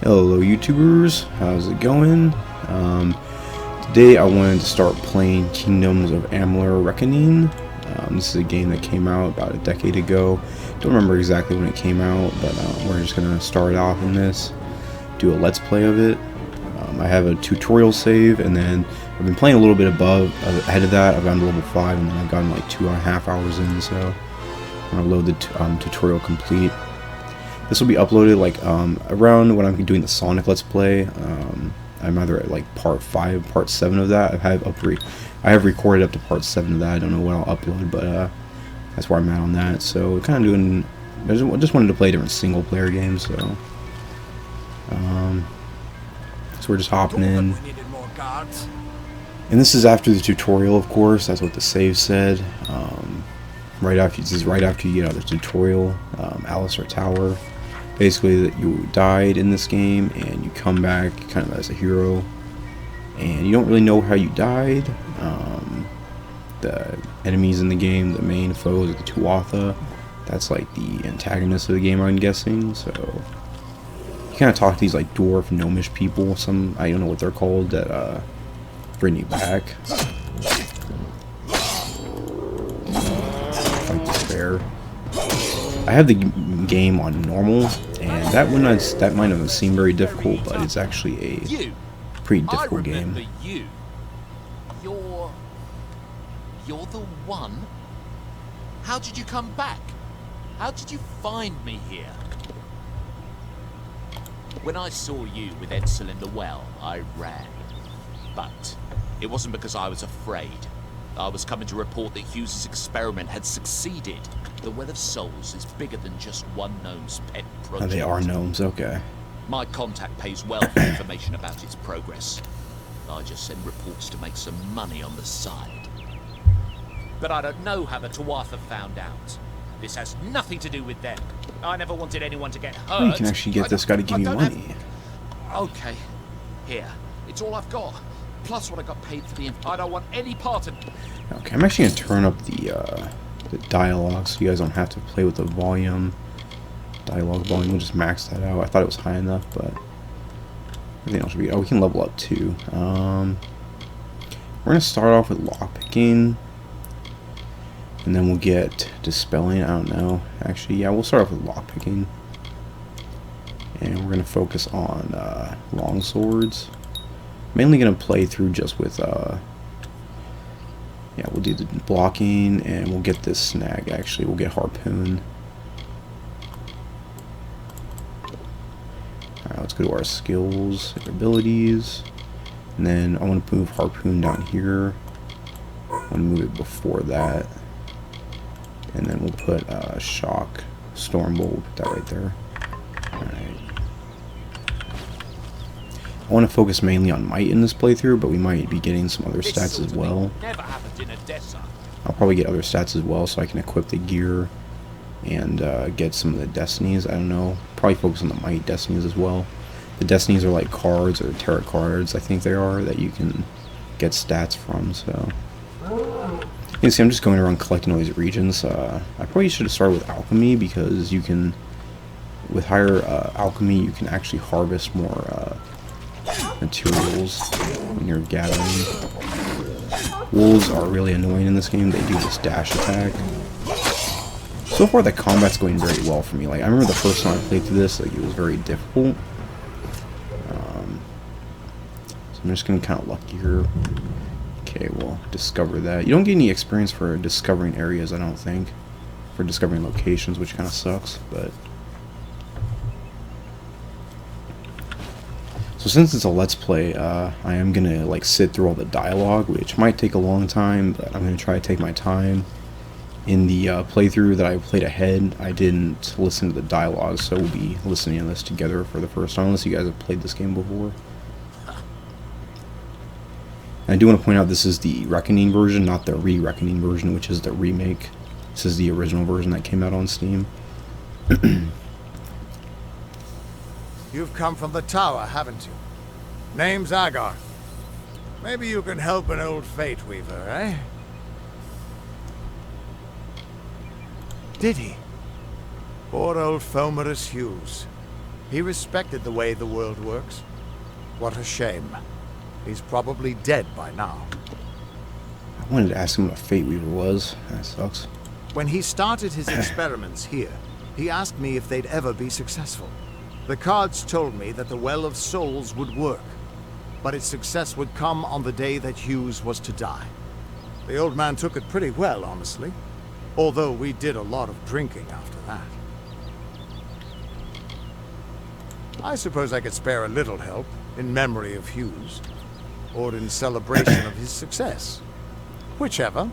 Hello YouTubers, how's it going? Today I wanted to start playing Kingdoms of Amalur Reckoning. This is a game that came out about a decade ago. Don't remember exactly when it came out, but we're just going to start off in this, do a let's play of it. I have a tutorial save, and then I've been playing a little bit ahead of that. I've gotten to level 5, and then I've gotten like 2.5 hours in, so I'm going to load the tutorial complete. This will be uploaded like around when I'm doing the Sonic Let's Play. I'm either at like part 5, part 7 of that. I have recorded up to part 7 of that. I don't know what I'll upload, but that's where I'm at on that. So we're kind of doing. I just wanted to play different single player games, so we're just hopping in. And this is after the tutorial, of course. That's what the save said. Right after you get out of the tutorial, Alistair Tower. Basically, that you died in this game and you come back kind of as a hero, and you don't really know how you died. The enemies in the game, the main foes, are the Tuatha. That's like the antagonist of the game, I'm guessing. So you kind of talk to these like dwarf gnomish people. I don't know what they're called, that bring you back. Fight this bear. I have the game on normal, and that might not seem very difficult, but it's actually a pretty difficult game. You. You're the one? How did you come back? How did you find me here? When I saw you with Edsel in the well, I ran. But it wasn't because I was afraid. I was coming to report that Hughes's experiment had succeeded. The Well of Souls is bigger than just one gnome's pet project. Oh, they are gnomes, okay. My contact pays well for information about its progress. I just send reports to make some money on the side. But I don't know how the Tuatha found out. This has nothing to do with them. I never wanted anyone to get hurt. Oh, you can actually get this guy to give you money. Okay, here. It's all I've got. Plus what I got paid for the I don't want any part of it. Okay, I'm actually going to turn up the dialogue so you guys don't have to play with the dialogue volume. We'll just max that out. I thought it was high enough, but everything else should be. Oh, we can level up too. We're going to start off with lockpicking, and then we'll get dispelling. I don't know. Actually, yeah, we'll start off with lockpicking, and we're going to focus on long swords. Mainly going to play through just with yeah, we'll do the blocking, and we'll get this snag. Actually, we'll get harpoon. Alright, let's go to our skills, abilities, and then I want to move harpoon down here. I want to move it before that, and then we'll put shock, stormbolt. We'll put that right there. Alright. I want to focus mainly on might in this playthrough, but we might be getting some other stats as well. I'll probably get other stats as well, so I can equip the gear and get some of the destinies. I don't know. Probably focus on the might destinies as well. The destinies are like cards, or tarot cards, I think they are, that you can get stats from. So you can see I'm just going around collecting all these regions. I probably should have started with alchemy, because you can, with higher alchemy, you can actually harvest more materials when you're gathering. Wolves are really annoying in this game. They do this dash attack. So far the combat's going very well for me. Like, I remember the first time I played through this, like, it was very difficult. So I'm just gonna kind of luck here. Okay, we'll discover that. You don't get any experience for discovering areas, I don't think. For discovering locations, which kind of sucks, but so since it's a let's play, I am gonna like sit through all the dialogue, which might take a long time, but I'm gonna try to take my time. In the playthrough that I played ahead, I didn't listen to the dialogue, so we'll be listening to this together for the first time, unless you guys have played this game before. And I do want to point out this is the Reckoning version, not the Reckoning version, which is the remake. This is the original version that came out on Steam. You've come from the tower, haven't you? Name's Agar. Maybe you can help an old fate weaver, eh? Did he? Poor old Fomerus Hughes. He respected the way the world works. What a shame. He's probably dead by now. I wanted to ask him what a Fate Weaver was. That sucks. When he started his experiments here, he asked me if they'd ever be successful. The cards told me that the Well of Souls would work, but its success would come on the day that Hughes was to die. The old man took it pretty well, honestly, although we did a lot of drinking after that. I suppose I could spare a little help in memory of Hughes, or in celebration of his success. Whichever.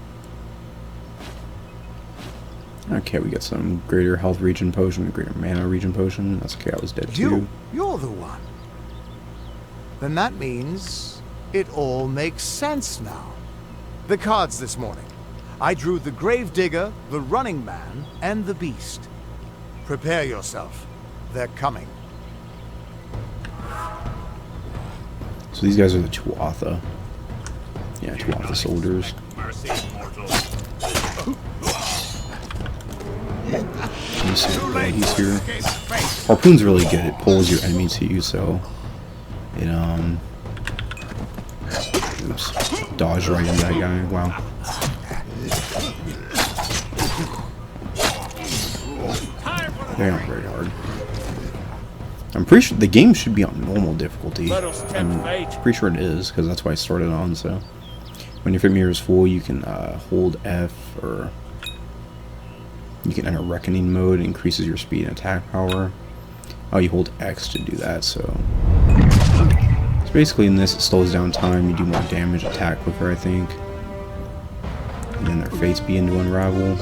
Okay, we got some greater health regen potion, greater mana regen potion. That's okay, I was dead too. You're the one. Then that means it all makes sense now. The cards this morning. I drew the Gravedigger, the Running Man, and the Beast. Prepare yourself. They're coming. So these guys are the Tuatha. Yeah, Tuatha soldiers. Mercy, mortal. Let me see what he's here. Harpoon's really good. It pulls your enemy to you, so it oops, dodge right into that guy. Wow. They aren't very hard. I'm pretty sure the game should be on normal difficulty. I'm pretty sure it is, because that's why I started on. So when your fit meter is full, you can hold F, or you can enter Reckoning mode. It increases your speed and attack power. Oh, you hold X to do that. So basically in this, it slows down time. You do more damage, attack quicker, I think. And then their fates begin to unravel.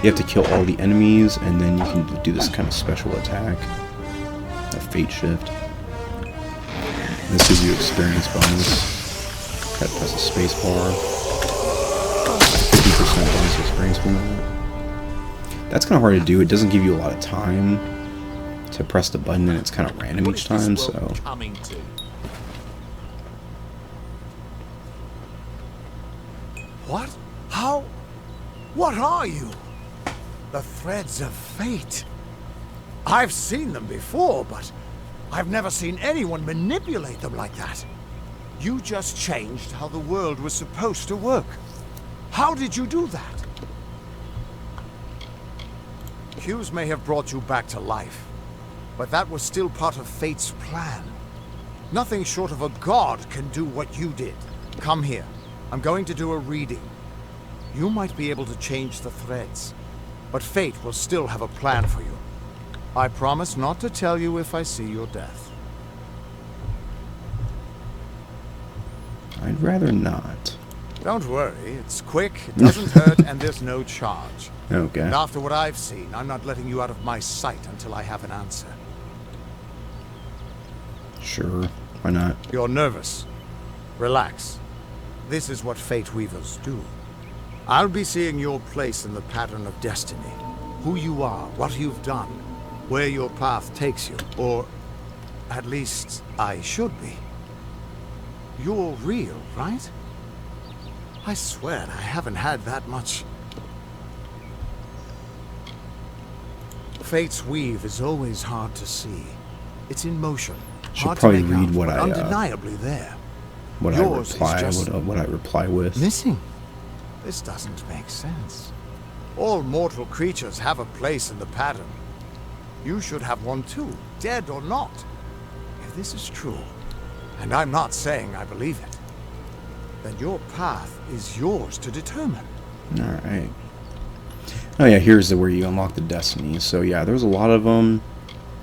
You have to kill all the enemies, and then you can do this kind of special attack. A fate shift. And this gives you experience bonus. Gotta press the space bar. 50% bonus experience bonus. That's kind of hard to do. It doesn't give you a lot of time to press the button, and it's kind of random each time, so. Coming to? What? How? What are you? The threads of fate. I've seen them before, but I've never seen anyone manipulate them like that. You just changed how the world was supposed to work. How did you do that? Hughes may have brought you back to life, but that was still part of fate's plan. Nothing short of a god can do what you did. Come here. I'm going to do a reading. You might be able to change the threads, but fate will still have a plan for you. I promise not to tell you if I see your death. I'd rather not. Don't worry, it's quick, it doesn't hurt, and there's no charge. Okay. And after what I've seen, I'm not letting you out of my sight until I have an answer. Sure, why not? You're nervous. Relax. This is what Fate Weavers do. I'll be seeing your place in the pattern of destiny. Who you are, what you've done, where your path takes you, or at least I should be. You're real, right? I swear I haven't had that much. Fate's weave is always hard to see. It's in motion. Should Hard probably to make read out, what but I undeniably there. what Yours is I reply just what I reply with. missing. This doesn't make sense. All mortal creatures have a place in the pattern. You should have one too, dead or not. If this is true, and I'm not saying I believe it, then your path is yours to determine. Alright. Oh yeah, here's where you unlock the destiny. So yeah, there's a lot of them.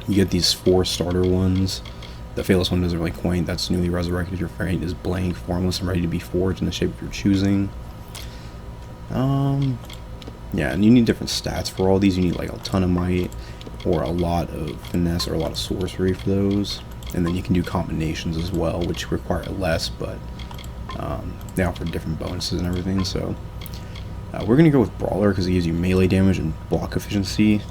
You get these 4 starter ones. The Faithless one doesn't really quaint. That's newly resurrected. Your fate is blank, formless, and ready to be forged in the shape of your choosing. Yeah, and you need different stats for all these. You need like a ton of might, or a lot of finesse, or a lot of sorcery for those. And then you can do combinations as well, which require less, but they offer different bonuses and everything. So we're going to go with Brawler because it gives you melee damage and block efficiency.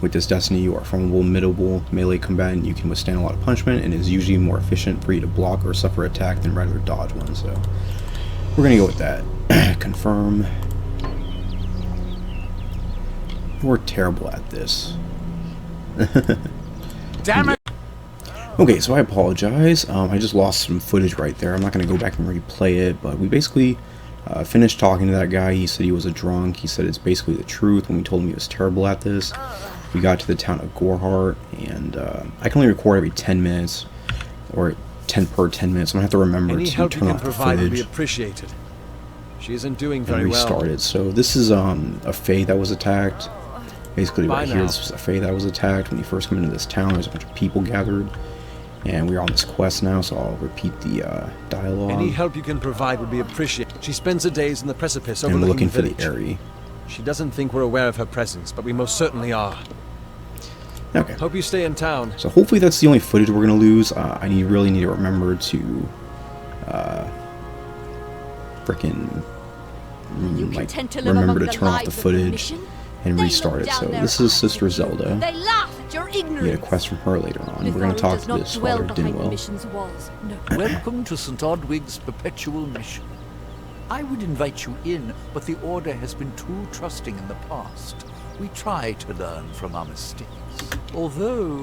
With this destiny, you are a formidable, middleable melee combatant. You can withstand a lot of punishment, and is usually more efficient for you to block or suffer attack than regular dodge ones. So we're going to go with that. Confirm. We're terrible at this. Damn it! Okay, so I apologize. I just lost some footage right there. I'm not going to go back and replay it, but we basically finished talking to that guy. He said he was a drunk. He said it's basically the truth when we told him he was terrible at this. We got to the town of Gorhart, and I can only record every 10 minutes, or 10 per 10 minutes. I'm going to have to remember Any to help you turn can off the provide would be footage appreciated. She isn't doing and very restart well. it. So this is a Fae that was attacked. Basically Bye right here, now. this was a Fae that was attacked. When you first come into this town, there's a bunch of people gathered. And we're on this quest now, so I'll repeat the dialogue. Any help you can provide would be appreciated. She spends her days in the precipice And we're overlooking looking the for the village. Airy. She doesn't think we're aware of her presence, but we most certainly are. Okay. Hope you stay in town. So hopefully that's the only footage we're going to lose. I really need to remember to frickin' like, remember to turn off the footage and restart it. So this is Sister Zelda. They laugh at your We ignorance. get a quest from her later on. We're going to talk to this Father Dinwell. Welcome to St. Odwig's perpetual mission. I would invite you in, but the Order has been too trusting in the past. We try to learn from our mistakes. Although,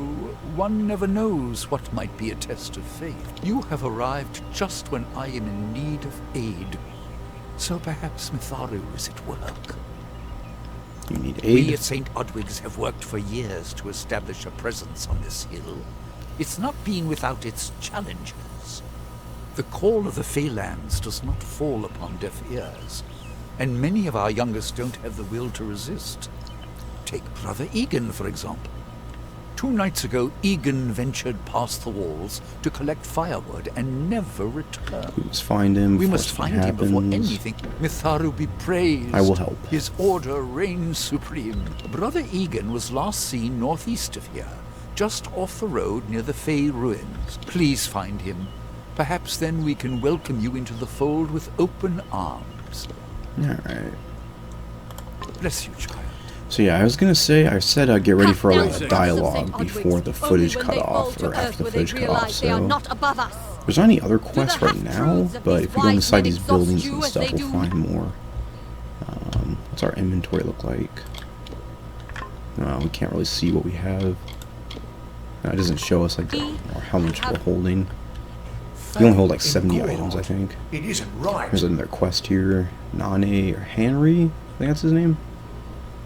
one never knows what might be a test of faith. You have arrived just when I am in need of aid. So perhaps Mitharu is at work. You need We aid. at St. Odwig's have worked for years to establish a presence on this hill. It's not been without its challenges. The call of the Feylands does not fall upon deaf ears, and many of our youngest don't have the will to resist. Take Brother Egan, for example. 2 nights ago, Egan ventured past the walls to collect firewood and never returned. We must find him. We before must something find him before happens. anything. Mitharu be praised. I will help. His order reigns supreme. Brother Egan was last seen northeast of here, just off the road near the Fey ruins. Please find him. Perhaps then we can welcome you into the fold with open arms. Alright. Bless you, child. So yeah, I was gonna say, I said get ready for a Cut down little the dialogue St. before Odwig's. the footage Only cut when they fall off, to or earth after the will they footage cut off, realize they are so... not above us. There's not any other quests right half-truths now, of but these if we go wise inside men these exhaust buildings you and as stuff, they we'll do? find more. What's our inventory look like? We can't really see what we have. It doesn't show us like or how much we're holding. We only hold like 70 items, I think. It isn't right. There's another quest here. Nane or Henry, I think that's his name.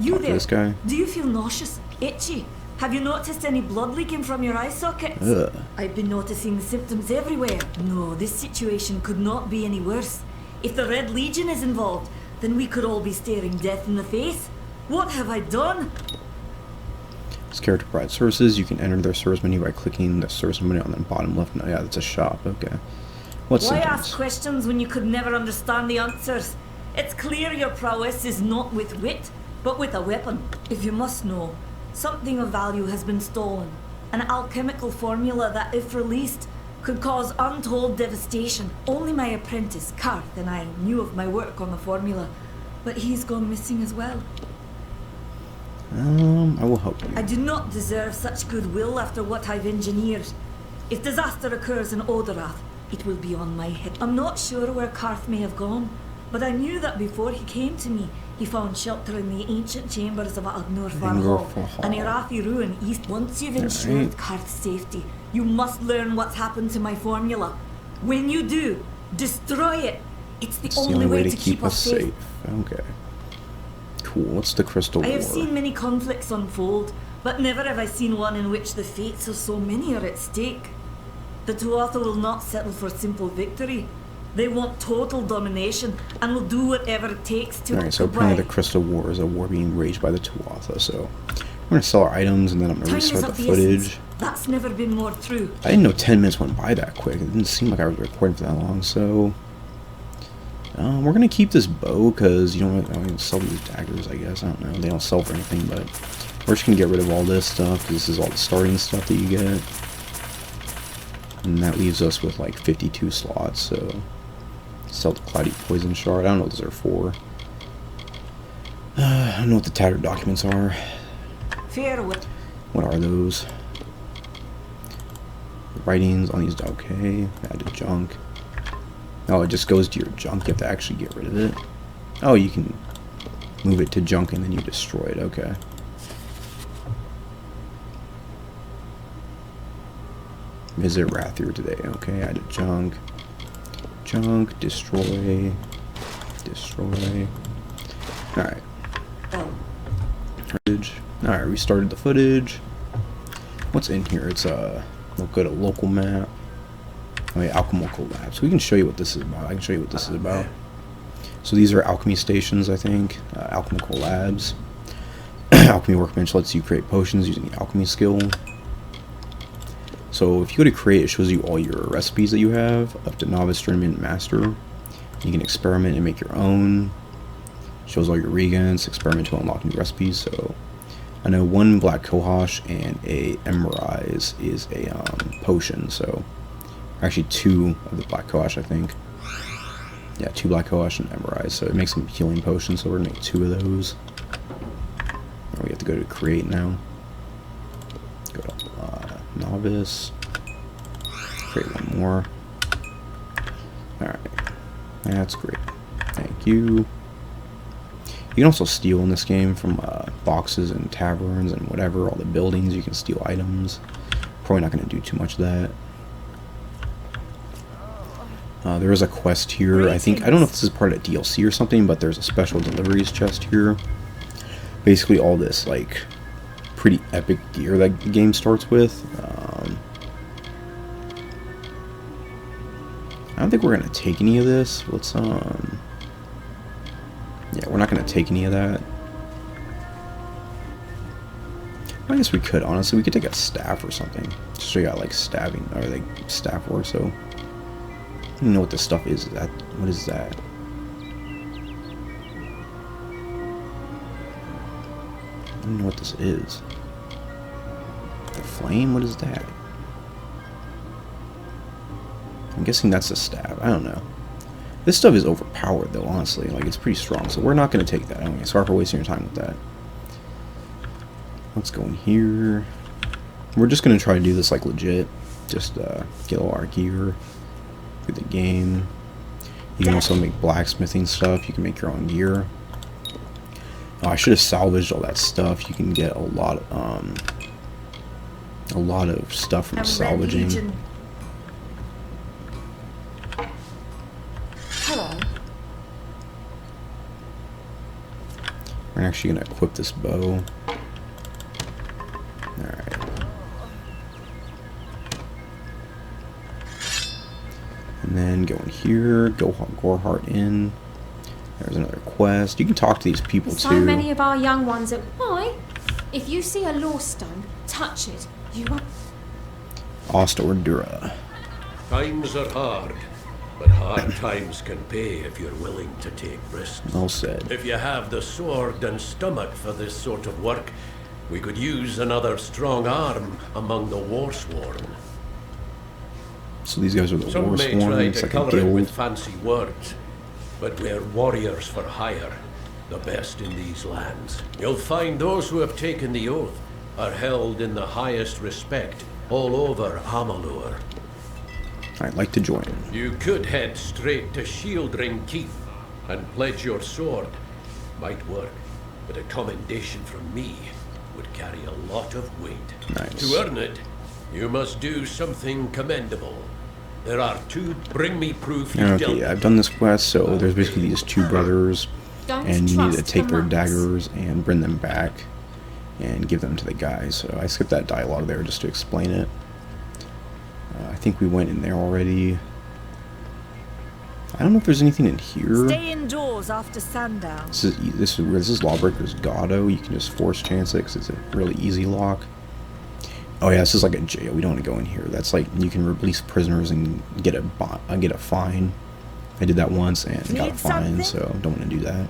You Talk to there? this guy. Do you feel nauseous? Itchy? Have you noticed any blood leaking from your eye sockets? Ugh. I've been noticing symptoms everywhere. No, this situation could not be any worse. If the Red Legion is involved, then we could all be staring death in the face. What have I done? This character provides services. You can enter their service menu by clicking the service menu on the bottom left. No, yeah, that's a shop. Okay. What's Why symptoms? ask questions when you could never understand the answers? It's clear your prowess is not with wit, but with a weapon. If you must know, something of value has been stolen. An alchemical formula that, if released, could cause untold devastation. Only my apprentice, Karth, and I knew of my work on the formula, but he's gone missing as well. I will help you. I do not deserve such goodwill after what I've engineered. If disaster occurs in Odorath, it will be on my head. I'm not sure where Karth may have gone, but I knew that before he came to me, he found shelter in the ancient chambers of Agnurfar Hall, an Irathi ruin east. Once you've ensured Karth's safety, you must learn what's happened to my formula. When you do, destroy it. It's the only way to keep us safe. Okay. Cool. What's the Crystal I War? have seen many conflicts unfold, but never have I seen one in which the fates of so many are at stake. The Tuatha will not settle for simple victory. They want total domination and will do whatever it takes to... Alright, so apparently the Crystal War is a war being waged by the Tuatha, so... I'm gonna sell our items and then I'm gonna Time is restart the of the footage. essence. That's never been more true. I didn't know 10 minutes went by that quick. It didn't seem like I was recording for that long, so... we're gonna keep this bow, because you don't really sell these daggers, I guess. I don't know. They don't sell for anything, but... We're just gonna get rid of all this stuff, because this is all the starting stuff that you get. And that leaves us with like 52 slots, so... Sell the Cloudy Poison Shard. I don't know what those are for. I don't know what the tattered documents are. Fair with... What are those? The writings on these. Okay. Add to junk. Oh, it just goes to your junk. You have to actually get rid of it. Oh, you can move it to junk and then you destroy it. Okay. Visit Rathier today. Okay, add a junk. Junk, destroy. Destroy. Alright. Footage. Alright, restarted the footage. What's in here? It's we'll go to local map. Oh yeah, alchemical labs. We can show you what this is about. I can show you what this is about. So these are alchemy stations, I think. Alchemical labs. Alchemy workbench lets you create potions using the alchemy skill. So if you go to create, it shows you all your recipes that you have, up to novice, tournament, master. You can experiment and make your own. Shows all your regens, experiment to unlock new recipes. So I know one black kohash and a emerize is a potion. So actually 2 of the black kohash, I think. Yeah, 2 black kohash and emerize. So it makes some healing potions. So we're gonna make 2 of those. We have to go to create now. Go to novice. Create 1 more. Alright. That's great. Thank you. You can also steal in this game from boxes and taverns and whatever. All the buildings, you can steal items. Probably not going to do too much of that. There is a quest here. I don't know if this is part of DLC or something, but there's a special deliveries chest here. Basically all this, like, pretty epic gear that the game starts with. I don't think we're going to take any of this. Let's, yeah, we're not going to take any of that. I guess we could, honestly. We could take a staff or something. Just so you got, like, stabbing, or, like, staff work, so. I don't even know what this stuff is. What is that? I don't know what this is. The flame? What is that? I'm guessing that's a stab. I don't know. This stuff is overpowered, though, honestly. Like, it's pretty strong, so we're not going to take that. Anyway, sorry for wasting your time with that. Let's go in here. We're just going to try to do this, like, legit. Just get all our gear through the game. You can also make blacksmithing stuff. You can make your own gear. Oh, I should have salvaged all that stuff. You can get a lot of stuff from salvaging. Hello. We're actually gonna equip this bow. Alright. And then go in here, go Gorehart Inn. There's another quest. You can talk to these people So too. many of our young ones at why? If you see a law stone, touch it. You won't. Ostordura. Times are hard, but hard times can pay if you're willing to take risks. Well said. If you have the sword and stomach for this sort of work, we could use another strong arm among the Warsworn. So these guys are the Some may Warsworn. try It's to like a cover it with guild. fancy words, but we're warriors for hire, the best in these lands. You'll find those who have taken the oath are held in the highest respect all over Amalur. I'd like to join. You could head straight to Shieldring Keep and pledge your sword. Might work, but a commendation from me would carry a lot of weight. Nice. To earn it, you must do something commendable. There are 2. Bring me proof you've dealt Okay, I've done this quest, so there's basically these 2 brothers, Don't and you need to trust take the their monks. daggers and bring them back and give them to the guys. So I skipped that dialogue there just to explain it. I think we went in there already. I don't know if there's anything in here. Stay indoors after sundown. This is Lawbreaker's Gado. You can just force chance it because it's a really easy lock. Oh yeah, this is like a jail. We don't want to go in here. That's like you can release prisoners and get a fine. I did that once and got a Need fine, something? so don't want to do that.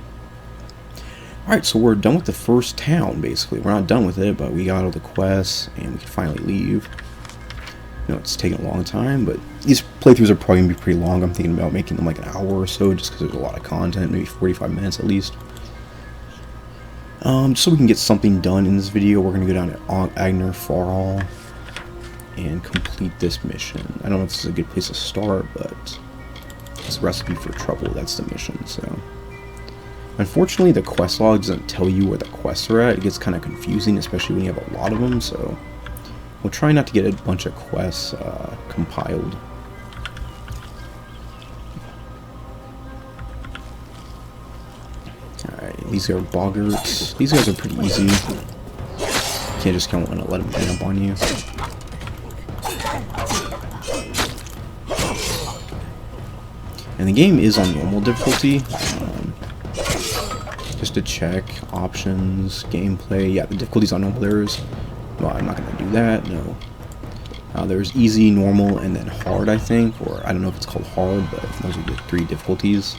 Alright, so we're done with the first town, basically. We're not done with it, but we got all the quests, and we can finally leave. You know, it's taken a long time, but these playthroughs are probably going to be pretty long. I'm thinking about making them like an hour or so, just because there's a lot of content, maybe 45 minutes at least. So we can get something done in this video, we're going to go down to Agner Farhall and complete this mission. I don't know if this is a good place to start, but it's a recipe for trouble. That's the mission, so. Unfortunately, the quest log doesn't tell you where the quests are at. It gets kind of confusing, especially when you have a lot of them, so We'll try not to get a bunch of quests compiled. Alright, these are boggarts. These guys are pretty easy. You can't just kind of want to let them jump on you. And the game is on normal difficulty. Just to check options, gameplay. Yeah, the difficulty's on normal. Well, I'm not going to do that. No. There's easy, normal, and then hard, I think. Or I don't know if it's called hard, but those are the 3 difficulties.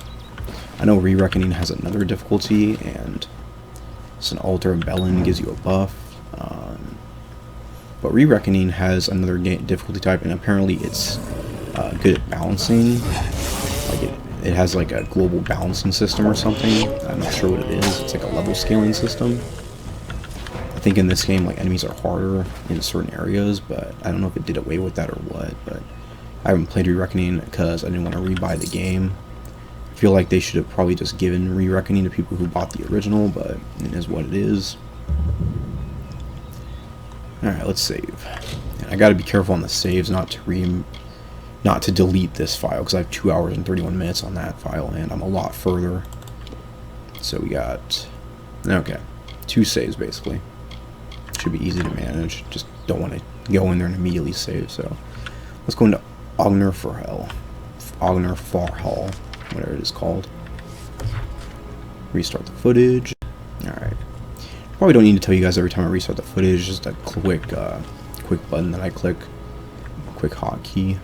I know Re-Reckoning has another difficulty, and it's an Altar of Bellin, gives you a buff. But Re-Reckoning has another difficulty type, and apparently it's good at balancing. Like it has like a global balancing system or something. I'm not sure what it is. It's like a level scaling system. I think in this game, like, enemies are harder in certain areas, but I don't know if it did away with that or what. But I haven't played Re-Reckoning because I didn't want to rebuy the game. I feel like they should have probably just given Re-Reckoning to people who bought the original, but it is what it is. Alright, let's save. And I gotta be careful on the saves not to delete this file, because I have 2 hours and 31 minutes on that file, and I'm a lot further. So we got, okay, 2 saves basically. Should be easy to manage. Just don't want to go in there and immediately save. So let's go into Ogner for Hell, Ogner for Hell, whatever it is called. Restart the footage. All right. Probably don't need to tell you guys every time I restart the footage. Just a quick button that I click, quick hotkey.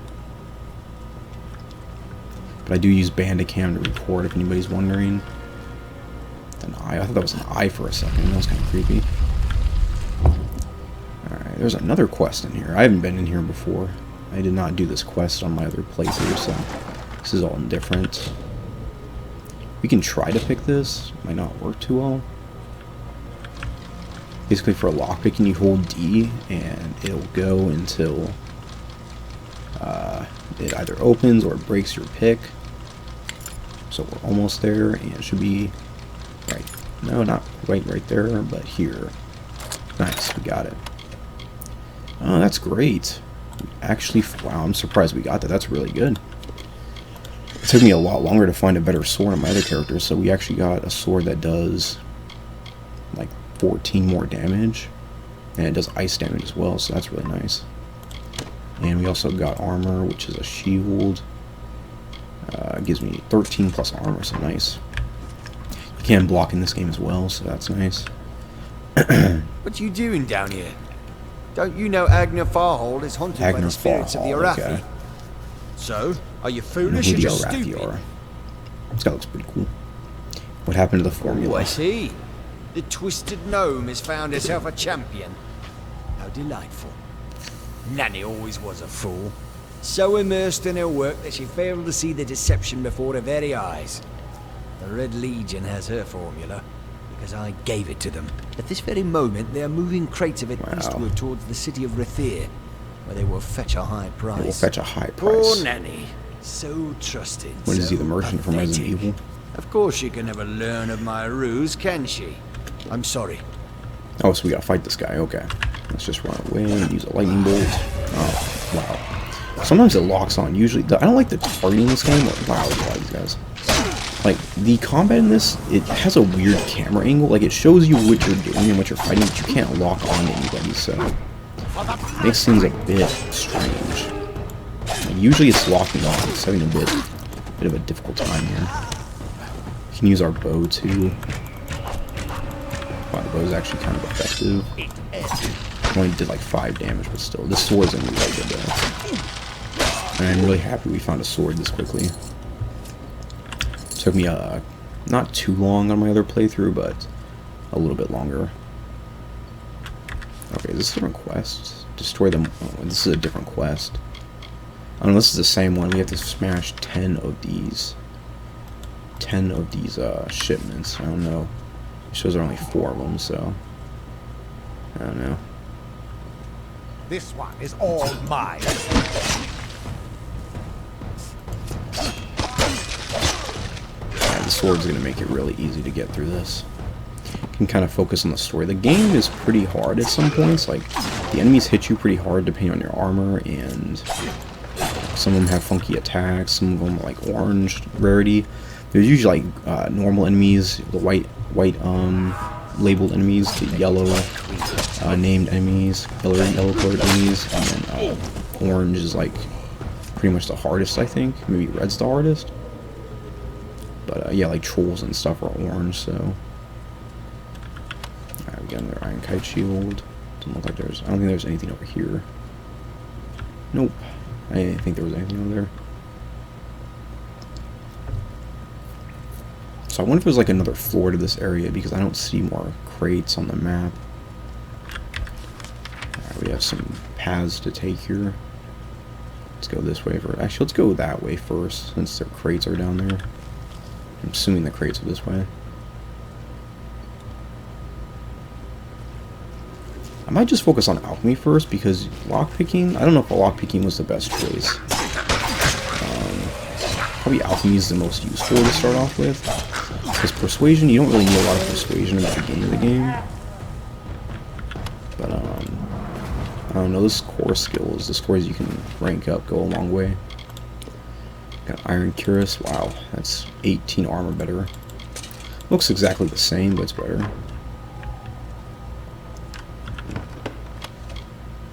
But I do use Bandicam to record, if anybody's wondering. An eye. I thought that was an eye for a second. That was kind of creepy. Alright, there's another quest in here. I haven't been in here before. I did not do this quest on my other playthrough, so this is all indifferent. We can try to pick this. Might not work too well. Basically, for lockpicking, you hold D, and it'll go until it either opens or it breaks your pick. So we're almost there, and it should be right. No, not right there, but here. Nice, we got it. Oh, that's great. Actually, wow, I'm surprised we got that. That's really good. It took me a lot longer to find a better sword on my other characters, so we actually got a sword that does like 14 more damage, and it does ice damage as well, so that's really nice. And we also got armor, which is a shield. Gives me 13 plus armor, so nice. You can block in this game as well, so that's nice. What you doing down here? Don't you know Agner Farhold is haunted by the spirits of the Arathi? Okay. So, are you foolish or just Arathi stupid? are. This guy looks pretty cool. What happened to the formula? Oh, I see. The twisted gnome has found herself a champion. How delightful. Nanny always was a fool. So immersed in her work that she failed to see the deception before her very eyes. The Red Legion has her formula, because I gave it to them. At this very moment, they are moving crates of it eastward towards the city of Rathir, where they will fetch a high price. They will fetch a high price. Poor Nanny. So trusted. What is he, the merchant from Resident Evil? Of course she can never learn of my ruse, can she? I'm sorry. Oh, so we gotta fight this guy. Okay. Let's just run away and use a lightning bolt. Oh, wow. Sometimes it locks on. Usually, I don't like the targeting in this game. Wow, a lot of these guys. Like, the combat in this, it has a weird camera angle. Like, it shows you what you're doing and what you're fighting, but you can't lock on to anybody, so it makes things a bit strange. Like, usually it's locking on. It's having a bit of a difficult time here. We can use our bow, too. Wow, the bow is actually kind of effective. Only did like 5 damage, but still, this sword's gonna be really good though. And I'm really happy we found a sword this quickly. Took me not too long on my other playthrough, but a little bit longer. Okay, is this a different quest? Destroy them. Oh, this is a different quest. Oh no, this is the same one. We have to smash 10 of these. 10 of these shipments. I don't know. It shows there are only 4 of them, so I don't know. This one is all mine. Yeah, the sword's gonna make it really easy to get through this. You can kind of focus on the story. The game is pretty hard at some points. Like, the enemies hit you pretty hard depending on your armor, and some of them have funky attacks, some of them are like orange rarity. There's usually like normal enemies, the white labeled enemies, the yellow named enemies, yellow colored enemies, and then orange is like pretty much the hardest, I think. Maybe red's the hardest. But yeah, like trolls and stuff are orange, so. Alright, we got another iron kite shield. Doesn't look like there's, I don't think there's anything over here. Nope. I didn't think there was anything over there. So I wonder if there's like another floor to this area, because I don't see more crates on the map. Alright, we have some paths to take here. Let's go this way first. Actually, let's go that way first, since their crates are down there. I'm assuming the crates are this way. I might just focus on alchemy first, because lockpicking, I don't know if lockpicking was the best choice. Probably alchemy is the most useful to start off with. Because persuasion, you don't really need a lot of persuasion at the beginning of the game. But, I don't know, this core skills, the scores you can rank up go a long way. Got Iron Cuirass, wow, that's 18 armor better. Looks exactly the same, but it's better.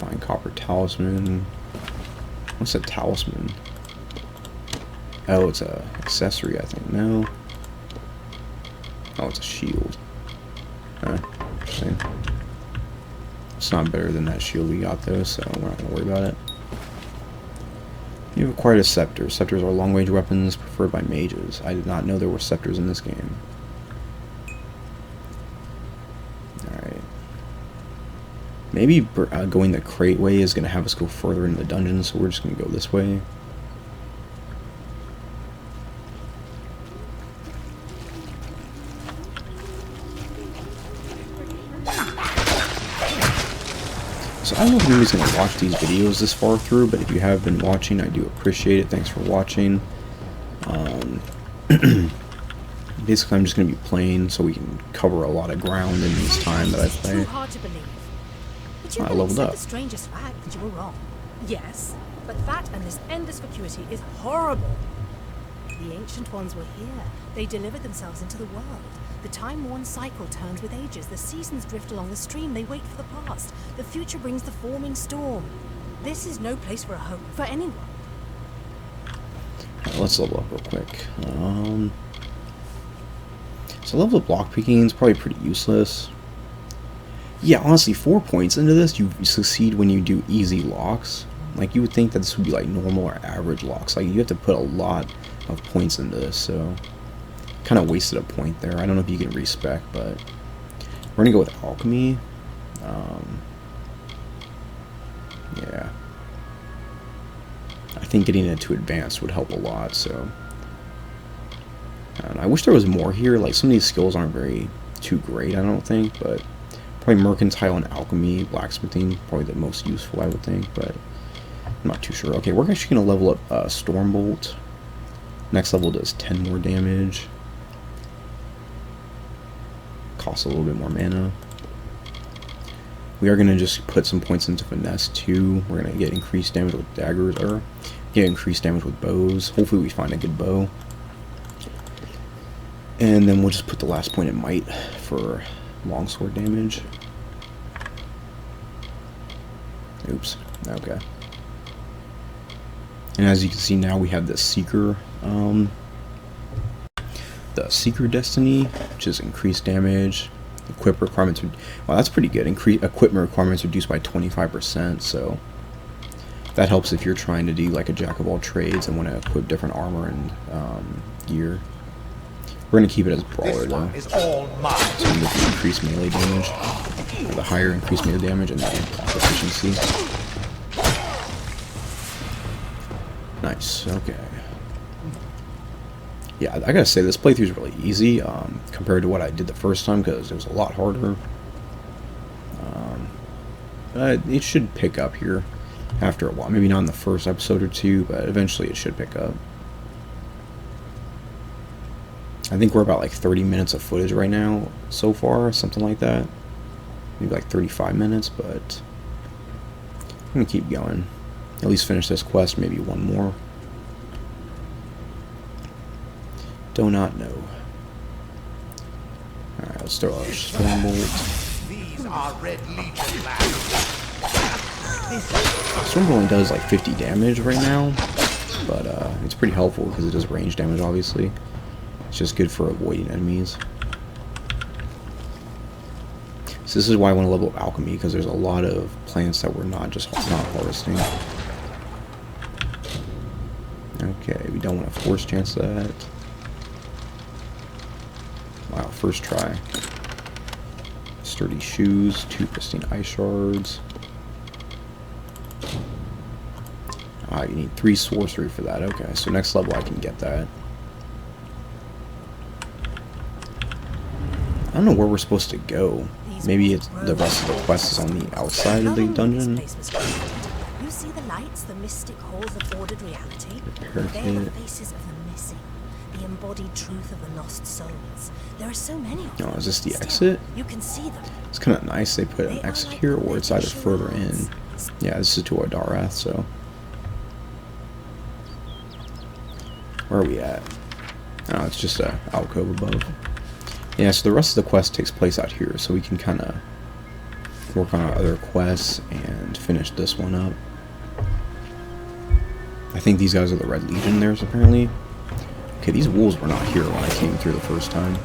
Fine Copper Talisman. What's a talisman? Oh, it's a accessory, I think. No. Oh, it's a shield. Interesting. It's not better than that shield we got, though, so we're not going to worry about it. You've acquired a scepter. Scepters are long-range weapons preferred by mages. I did not know there were scepters in this game. Alright. Maybe going the crate way is going to have us go further into the dungeon, so we're just going to go this way. So I don't know if anybody's going to watch these videos this far through, but if you have been watching, I do appreciate it. Thanks for watching. Basically, I'm just going to be playing so we can cover a lot of ground in this time that I play. Too hard to believe. But you I leveled up. the strangest fact that you were wrong. Yes, but that and this endless vacuity is horrible. The ancient ones were here. They delivered themselves into the world. The time-worn cycle turns with ages. The seasons drift along the stream. They wait for the past. The future brings the forming storm. This is no place for a home for anyone. Right, let's level up real quick. So level up lockpicking is probably pretty useless. Yeah, honestly, 4 points into this, you succeed when you do easy locks. Like, you would think that this would be like normal or average locks. Like, you have to put a lot of points into this, so kind of wasted a point there. I don't know if you can respec, but we're gonna go with alchemy. Yeah, I think getting it to advanced would help a lot. So I wish there was more here. Like, some of these skills aren't too great, I don't think, but probably mercantile and alchemy, blacksmithing, probably the most useful, I would think, but I'm not too sure. Okay, we're actually gonna level up Stormbolt. Next level does 10 more damage. Costs a little bit more mana. We are going to just put some points into finesse too. We're going to get increased damage with daggers, or get increased damage with bows. Hopefully we find a good bow. And then we'll just put the last point in might for longsword damage. Oops. Okay. And as you can see now, we have the Seeker, Destiny, which is increased damage. Equip requirements, well, that's pretty good. Equipment requirements reduced by 25%, so that helps if you're trying to do like a jack of all trades and want to equip different armor and gear. We're gonna keep it as brawler though. Is all mine. So we get the increased melee damage, or the higher increased melee damage, and the efficiency. Nice. Okay. Yeah, I gotta say this playthrough is really easy compared to what I did the first time, because it was a lot harder. It should pick up here after a while. Maybe not in the first episode or two, but eventually it should pick up. I think we're about like 30 minutes of footage right now so far, something like that. Maybe like 35 minutes, but gonna keep going. At least finish this quest, maybe one more. Do not know. Alright, let's throw our Stormbolt. These are Red Legion lands. Stormbolt only does like 50 damage right now, but it's pretty helpful because it does range damage, obviously. It's just good for avoiding enemies. So this is why I want to level up Alchemy, because there's a lot of plants that we're not harvesting. Okay, we don't want to force chance that. Wow, first try. Sturdy shoes, 2 pristine ice shards. Ah, you need 3 sorcery for that. Okay, so next level I can get that. I don't know where we're supposed to go. Maybe it's the rest of the quest is on the outside of the dungeon. You see the lights, the mystic halls of ordered reality? They are the faces of the missing, the embodied truth of the lost souls. There are so many of them. Oh, is this the exit? You can see them. It's kind of nice they put an exit here, or it's either further in. Yeah, this is to Adarath, so. Where are we at? Oh, it's just a alcove above. Yeah, so the rest of the quest takes place out here, so we can kind of work on our other quests and finish this one up. I think these guys are the Red Legionnaires, apparently. Okay, these wolves were not here when I came through the first time.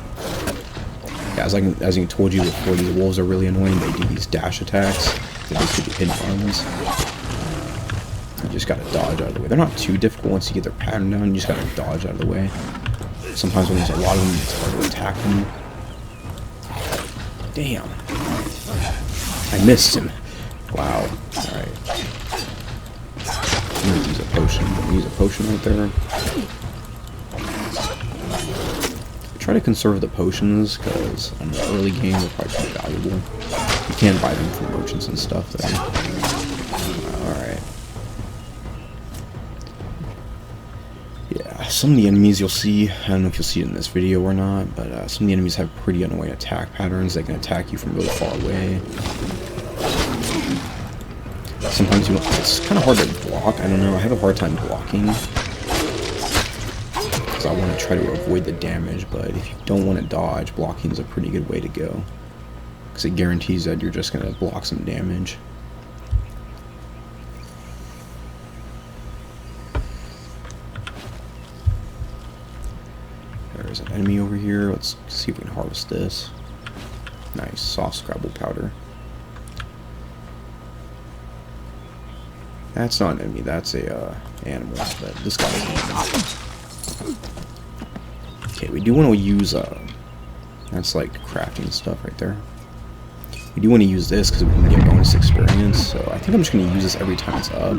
Yeah, as I told you before, these wolves are really annoying. They do these dash attacks. They basically hit runs. You just gotta dodge out of the way. They're not too difficult once you get their pattern down. You just gotta dodge out of the way. Sometimes when there's a lot of them, it's hard to attack them. Damn. I missed him. Wow. Alright. I'm gonna use a potion. I'm gonna use a potion right there. Try to conserve the potions, because in the early game they're probably pretty valuable. You can buy them from merchants and stuff though. Alright. Yeah, some of the enemies you'll see, I don't know if you'll see it in this video or not, but some of the enemies have pretty annoying attack patterns. They can attack you from really far away. Sometimes it's kind of hard to block. I don't know, I have a hard time blocking, because I want to try to avoid the damage, but if you don't want to dodge, blocking is a pretty good way to go, because it guarantees that you're just going to block some damage. There's an enemy over here. Let's see if we can harvest this. Nice, soft scrabble powder. That's not an enemy, that's a animal, but this guy is an enemy. Okay, we do want to use that's like crafting stuff right there. We do want to use this because we can get bonus experience, so I think I'm just going to use this every time it's up.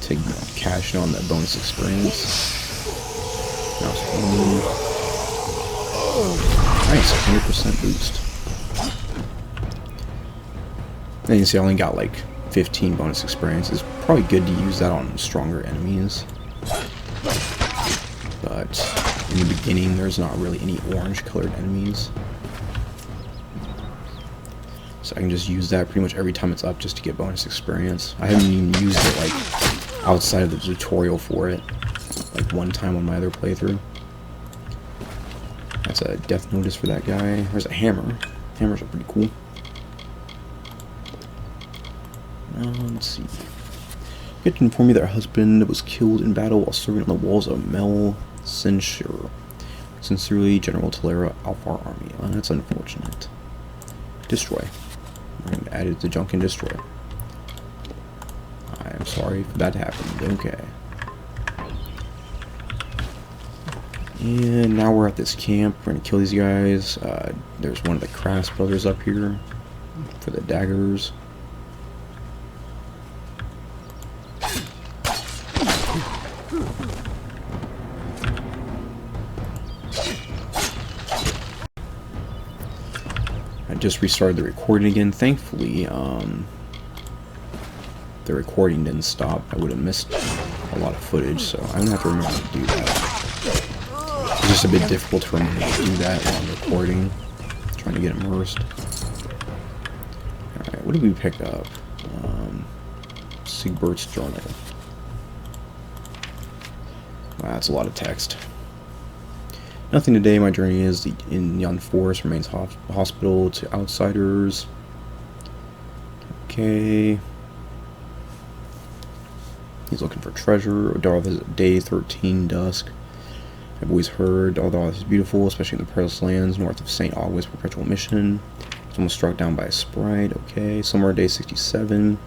Take cash on that bonus experience. Nice, 100% boost. And you see I only got like 15 bonus experience. It's probably good to use that on stronger enemies. But in the beginning there's not really any orange colored enemies. So I can just use that pretty much every time it's up just to get bonus experience. I haven't even used it like outside of the tutorial for it. Like one time on my other playthrough. That's a death notice for that guy. There's a hammer. Hammers are pretty cool. Let's see. Get to inform me that her husband was killed in battle while serving on the walls of Mel Censure. Sincerely, General Talera, Alfar Army. Well, that's unfortunate. Destroy. We're going to add it to junk and destroy. I am sorry for that to happen. Okay. And now we're at this camp. We're going to kill these guys. There's one of the Crafts brothers up here for the daggers. I just restarted the recording again. Thankfully, the recording didn't stop. I would have missed a lot of footage, so I'm going to have to remember to do that. It's just a bit difficult to remember to do that while I'm recording, trying to get immersed. Alright, What did we pick up? Sigbert's journal. Wow, that's a lot of text. Nothing today. My journey is in Yon Forest remains hospitable to outsiders. Okay. He's looking for treasure. Darth is day 13 dusk. I've always heard Darth is beautiful, especially in the perilous lands north of St. August's perpetual mission. It's almost struck down by a sprite. Okay. Summer day 67.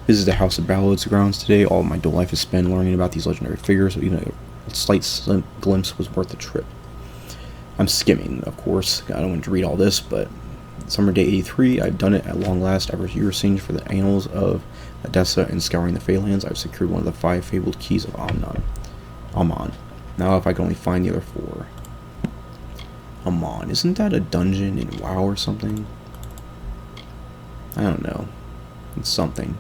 This is the House of Ballard's grounds today. All of my dual life is spent learning about these legendary figures, so even a slight glimpse was worth the trip. I'm skimming, of course. I don't want to read all this, but Summer Day 83, I've done it at long last. After years searching for the annals of Odessa and scouring the Phalanx, I've secured one of the 5 fabled keys of Amon. Now if I can only find the other 4. Amon. Isn't that a dungeon in WoW or something? I don't know. It's something.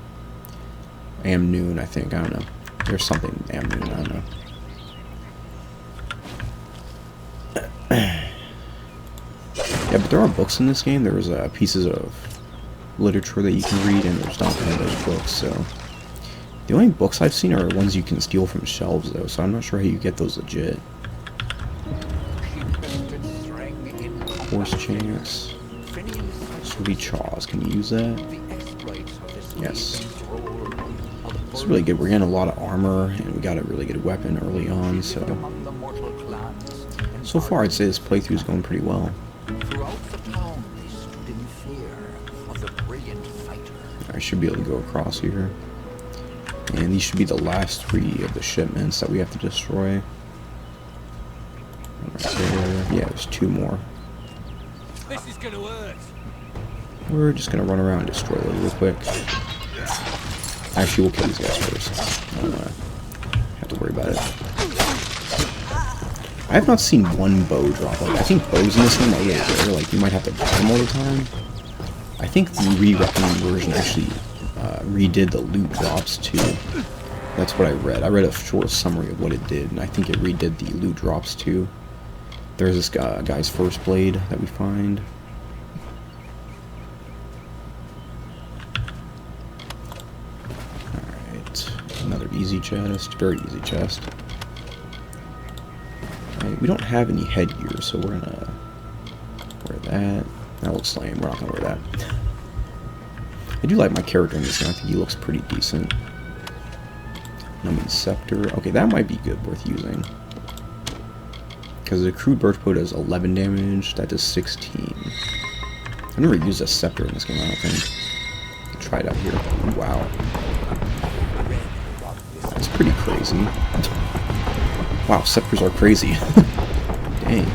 Amnoon, I think. I don't know. There's something Amnoon, I don't know. Yeah, but there are books in this game. There's pieces of literature that you can read, and there's not one of those books, so... The only books I've seen are ones you can steal from shelves, though, so I'm not sure how you get those legit. Horse chance. Sweet Chaws. Can you use that? Yes. It's really good. We're getting a lot of armor, and we got a really good weapon early on, so... So far, I'd say this playthrough is going pretty well. I should be able to go across here. And these should be the last 3 of the shipments that we have to destroy. Right there. Yeah, there's 2 more. This is gonna hurt. We're just gonna run around and destroy those real quick. Actually, we'll kill these guys first. I don't have to worry about it. I have not seen one bow drop. Like, I think bows in this game are really rare. Like, you might have to buy them all the time. I think the KoA Reckoning version actually redid the loot drops too. That's what I read. I read a short summary of what it did, and I think it redid the loot drops too. There's this guy's first blade that we find. Alright, another easy chest. Very easy chest. We don't have any headgear, so we're gonna wear that. That looks lame. We're not gonna wear that. I do like my character in this game. I think he looks pretty decent. Numbing Scepter. Okay, that might be good, worth using. Because the crude burst bow does 11 damage. That does 16. I've never used a scepter in this game, I don't think. I'll try it out here. Wow. That's pretty crazy. Wow, scepters are crazy. Dang.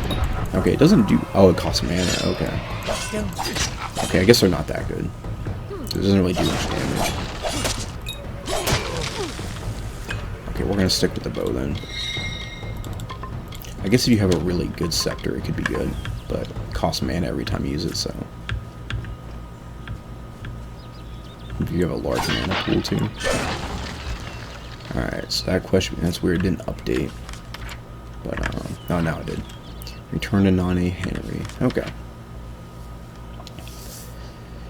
Okay, it doesn't do... Oh, it costs mana. Okay. Okay, I guess they're not that good. It doesn't really do much damage. Okay, we're gonna stick with the bow then. I guess if you have a really good scepter, it could be good. But it costs mana every time you use it, so... If you have a large mana pool, too. Alright, so that question... That's weird, it didn't update. But, oh, now it did. Return to Nane Henry. Okay.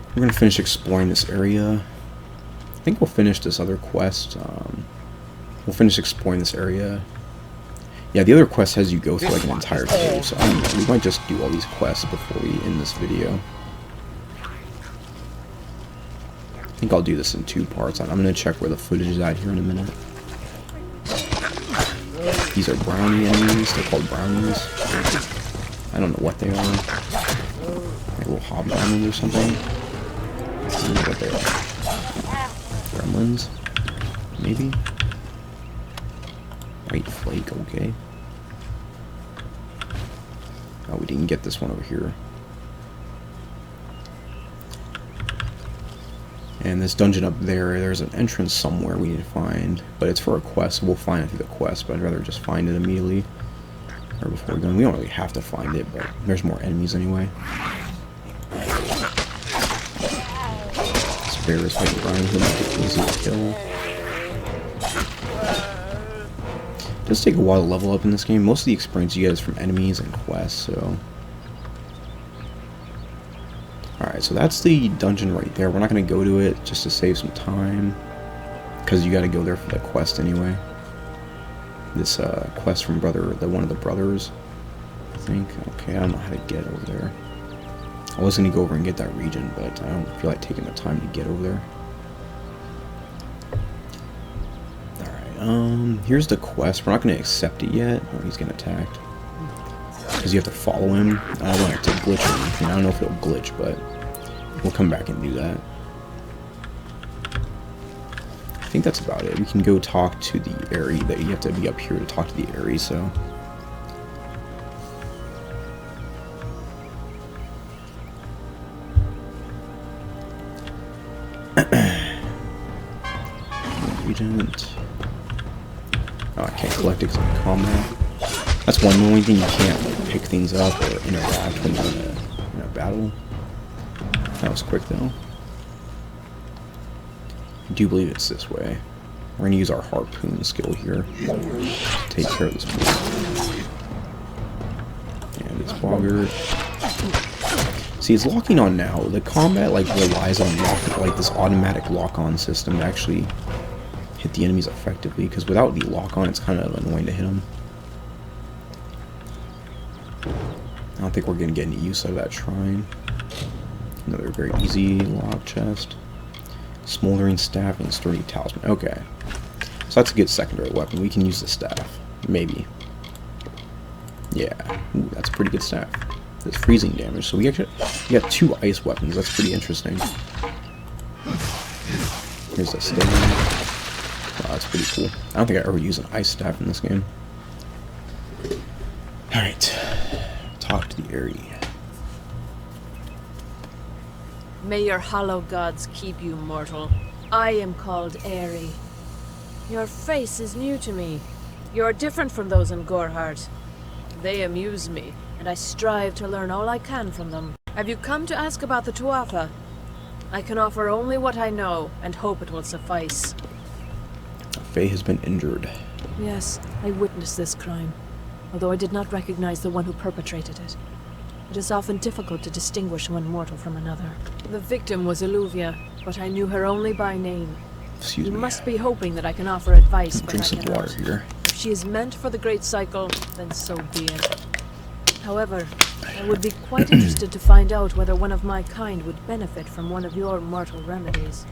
We're going to finish exploring this area. I think we'll finish this other quest. We'll finish exploring this area. Yeah, the other quest has you go through like an entire day, so we might just do all these quests before we end this video. I think I'll do this in 2 parts. I'm going to check where the footage is at here in a minute. These are brownie enemies. They're called brownies. I don't know what they are. Like little hobgoblins or something. I don't know what they are. Gremlins? Maybe? White flake, okay. Oh, we didn't get this one over here. And this dungeon up there, there's an entrance somewhere we need to find. But it's for a quest, so we'll find it through the quest, but I'd rather just find it immediately. Or before we go. We don't really have to find it, but there's more enemies anyway. This bear is fighting Brian, who might be easy to kill. It does take a while to level up in this game. Most of the experience you get is from enemies and quests, so... Alright, Alright, so that's the dungeon right there. We're not going to go to it just to save some time. Because you got to go there for the quest anyway. This quest from one of the brothers, I think. Okay, I don't know how to get over there. I was going to go over and get that region, but I don't feel like taking the time to get over there. Alright, here's the quest. We're not going to accept it yet. Oh, he's getting attacked. Because you have to follow him. I don't want it to glitch or anything. I don't know if it'll glitch, but we'll come back and do that. I think that's about it. We can go talk to the Aerie. That you have to be up here to talk to the Aerie, so... Regent. Oh, I can't collect it because I'm in combat. That's one only thing, you can't like, pick things up or interact when you're in a battle. That was quick though. I do believe it's this way. We're going to use our harpoon skill here to take care of this place. And it's Boggart. See, it's locking on now. The combat like relies on like this automatic lock-on system to actually hit the enemies effectively, because without the lock-on, it's kind of annoying to hit them. I don't think we're going to get any use out of that shrine. Another very easy lock chest. Smoldering staff and sturdy talisman. Okay. So that's a good secondary weapon. We can use the staff. Maybe. Yeah. Ooh, that's a pretty good staff. That's freezing damage. So we got 2 ice weapons. That's pretty interesting. Here's a stave. Wow, that's pretty cool. I don't think I ever used an ice staff in this game. Alright. Talk to the Aerie. May your hollow gods keep you mortal. I am called Aerie. Your face is new to me. You're different from those in Gorhart. They amuse me, and I strive to learn all I can from them. Have you come to ask about the Tuatha? I can offer only what I know, and hope it will suffice. Faye has been injured. Yes, I witnessed this crime, although I did not recognize the one who perpetrated it. It is often difficult to distinguish one mortal from another. The victim was Illuvia, but I knew her only by name. Excuse me. You must be hoping that I can offer advice, but drink I some cannot. water here. If she is meant for the Great Cycle, then so be it. However, I would be quite interested to find out whether one of my kind would benefit from one of your mortal remedies.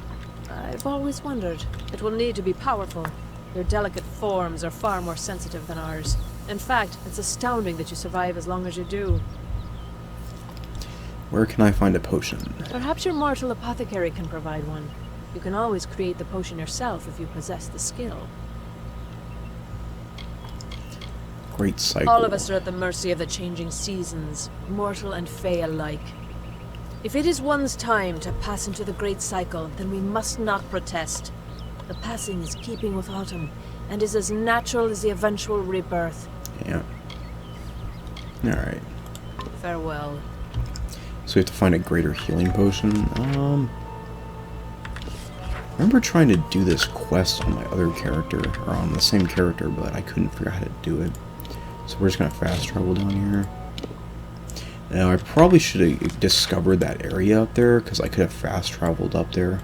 I've always wondered. It will need to be powerful. Your delicate forms are far more sensitive than ours. In fact, it's astounding that you survive as long as you do. Where can I find a potion? Perhaps your mortal apothecary can provide one. You can always create the potion yourself if you possess the skill. Great cycle. All of us are at the mercy of the changing seasons, mortal and fey alike. If it is one's time to pass into the Great Cycle, then we must not protest. The passing is keeping with autumn, and is as natural as the eventual rebirth. Yeah. Alright. Farewell. So we have to find a greater healing potion. I remember trying to do this quest on my other character, or on the same character, but I couldn't figure out how to do it. So we're just gonna fast travel down here. Now I probably should have discovered that area up there, because I could have fast traveled up there.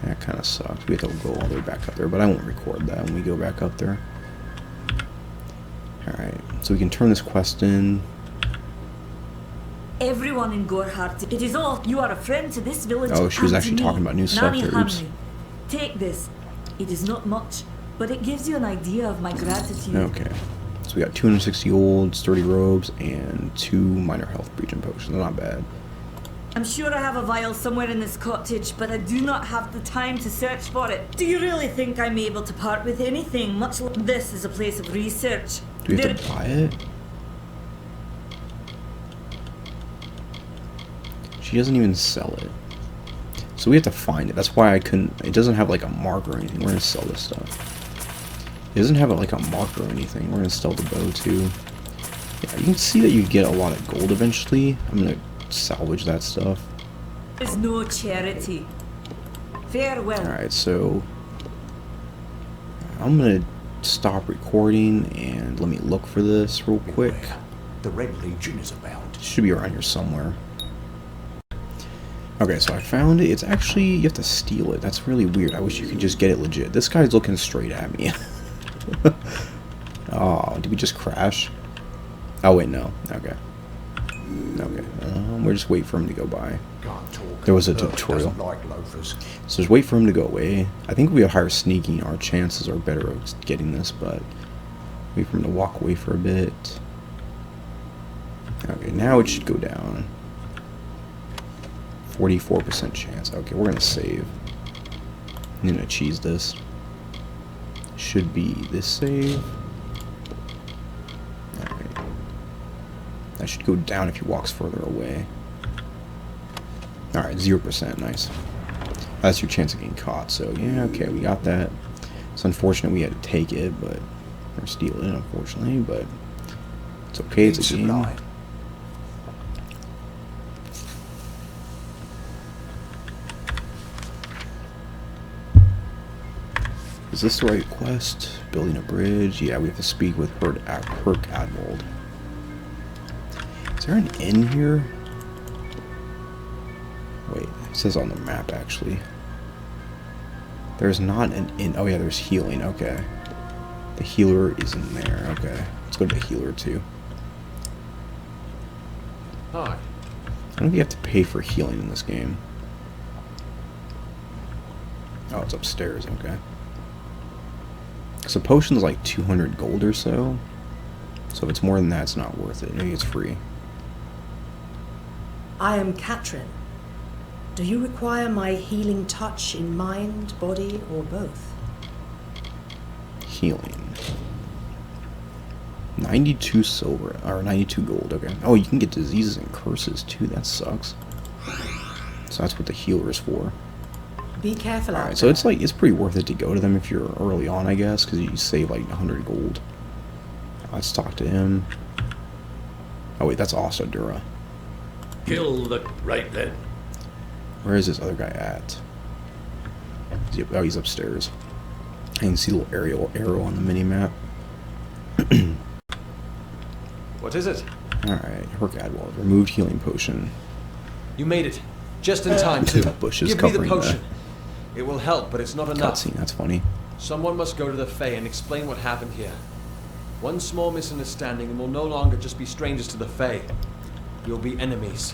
That kind of sucks. We have to go all the way back up there, but I won't record that when we go back up there. Alright, so we can turn this quest in. Everyone in Gorhart, it is all. You are a friend to this village. Oh, she was and actually to me, talking about new stuff Nanny there. Oops. Hamley. Take this. It is not much, but it gives you an idea of my gratitude. Okay. So we got 260 gold, sturdy robes, and 2 minor health breaching potions. Not bad. I'm sure I have a vial somewhere in this cottage, but I do not have the time to search for it. Do you really think I'm able to part with anything, much like this is a place of research? Do we have to buy it? She doesn't even sell it. So we have to find it. That's why I couldn't... It doesn't have like a mark or anything. We're going to sell this stuff. It doesn't have like a mark or anything. We're going to sell the bow too. Yeah, you can see that you get a lot of gold eventually. I'm going to salvage that stuff. There's no charity. Farewell. Alright, so... I'm going to stop recording and let me look for this real quick. The Red Legion is about. It should be around here somewhere. Okay, so I found it. It's actually, you have to steal it. That's really weird. I wish you could just get it legit. This guy's looking straight at me. Oh, did we just crash? Oh, wait, no. Okay. Okay. We'll just wait for him to go by. There was a tutorial. So just wait for him to go away. I think if we have higher sneaking, our chances are better of getting this, but wait for him to walk away for a bit. Okay, now it should go down. 44% chance. Okay, we're gonna save. I'm gonna cheese this. Should be this save. Alright. That should go down if he walks further away. Alright, 0%. Nice. That's your chance of getting caught. So, yeah, okay, we got that. It's unfortunate we had to take it, but or steal it, unfortunately, but it's okay. It's a game. Is this the right quest? Building a bridge? Yeah, we have to speak with Herc Admiral. Is there an inn here? Wait, it says on the map actually. There's not an inn. Oh yeah, there's healing. Okay. The healer is in there. Okay. Let's go to the healer too. Hi. I don't know if you have to pay for healing in this game. Oh, it's upstairs. Okay. So potion's like 200 gold or so. So if it's more than that, it's not worth it. Maybe it's free. I am Katrin. Do you require my healing touch in mind, body, or both? Healing. 92 silver, or 92 gold, okay. Oh, you can get diseases and curses too, that sucks. So that's what the healer is for. Be careful out there. Alright, so it's like, it's pretty worth it to go to them if you're early on, I guess, because you save like 100 gold. Let's talk to him. Oh wait, that's also Dura. Kill the... right then. Where is this other guy at? Oh, he's upstairs. I can see a little arrow on the mini-map. What is it? Alright, Herc Admiral. Removed healing potion. You made it. Just in time, too. Bushes Give me the covering potion. It will help, but it's not enough. Cutscene, that's funny. Someone must go to the Fae and explain what happened here. One small misunderstanding and we'll no longer just be strangers to the Fae. You'll be enemies.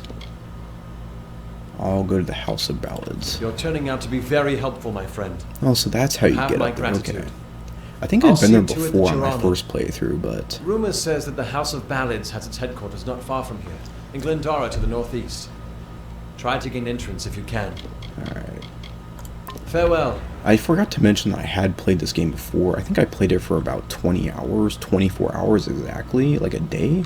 I'll go to the House of Ballads. You're turning out to be very helpful, my friend. Oh, so that's how you Have get my up there. gratitude. Okay. I think I've been there see to it before that on you're my honored. first playthrough, but... Rumor says that the House of Ballads has its headquarters not far from here, in Glendara to the northeast. Try to gain entrance if you can. Alright. Farewell. I forgot to mention that I had played this game before. I think I played it for about 20 hours, 24 hours exactly, like a day.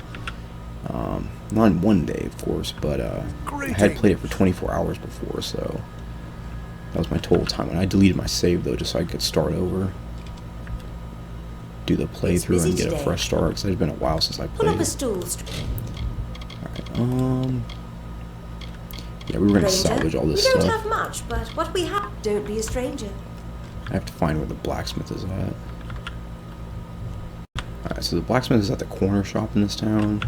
Not in one day, of course, but I had played it for 24 hours before, so that was my total time. And I deleted my save, though, just so I could start over. Do the playthrough and get a fresh start, because it's been a while since I played. Pull up a stool. Alright, yeah, we were going to salvage all this stuff. We don't stuff. have much, but what we have, don't be a stranger. I have to find where the blacksmith is at. Alright, so the blacksmith is at the corner shop in this town.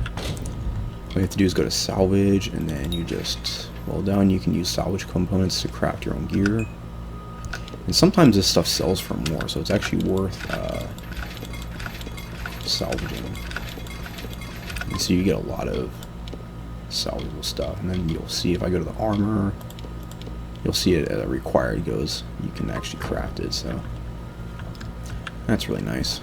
What you have to do is go to salvage, and then you just, well done, you can use salvage components to craft your own gear. And sometimes this stuff sells for more, so it's actually worth salvaging. And so you get a lot of salvageable stuff. And then you'll see if I go to the armor, you'll see it at required goes, you can actually craft it, so that's really nice.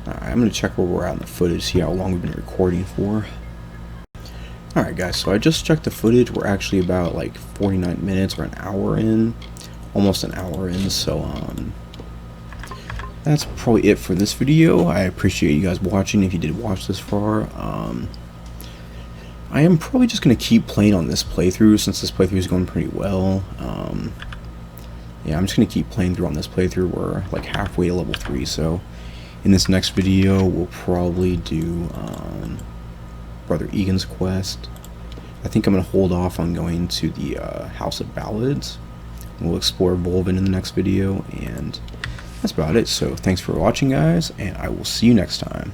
I'm going to check where we're at in the footage, see how long we've been recording for. Alright guys, so I just checked the footage. We're actually about like 49 minutes or an hour in. Almost an hour in, so that's probably it for this video. I appreciate you guys watching if you did watch this far. I am probably just going to keep playing on this playthrough since this playthrough is going pretty well. Yeah, I'm just going to keep playing through on this playthrough. We're like halfway to level 3, so in this next video, we'll probably do Brother Egan's quest. I think I'm going to hold off on going to the House of Ballads. We'll explore Volvin in the next video, and that's about it. So thanks for watching, guys, and I will see you next time.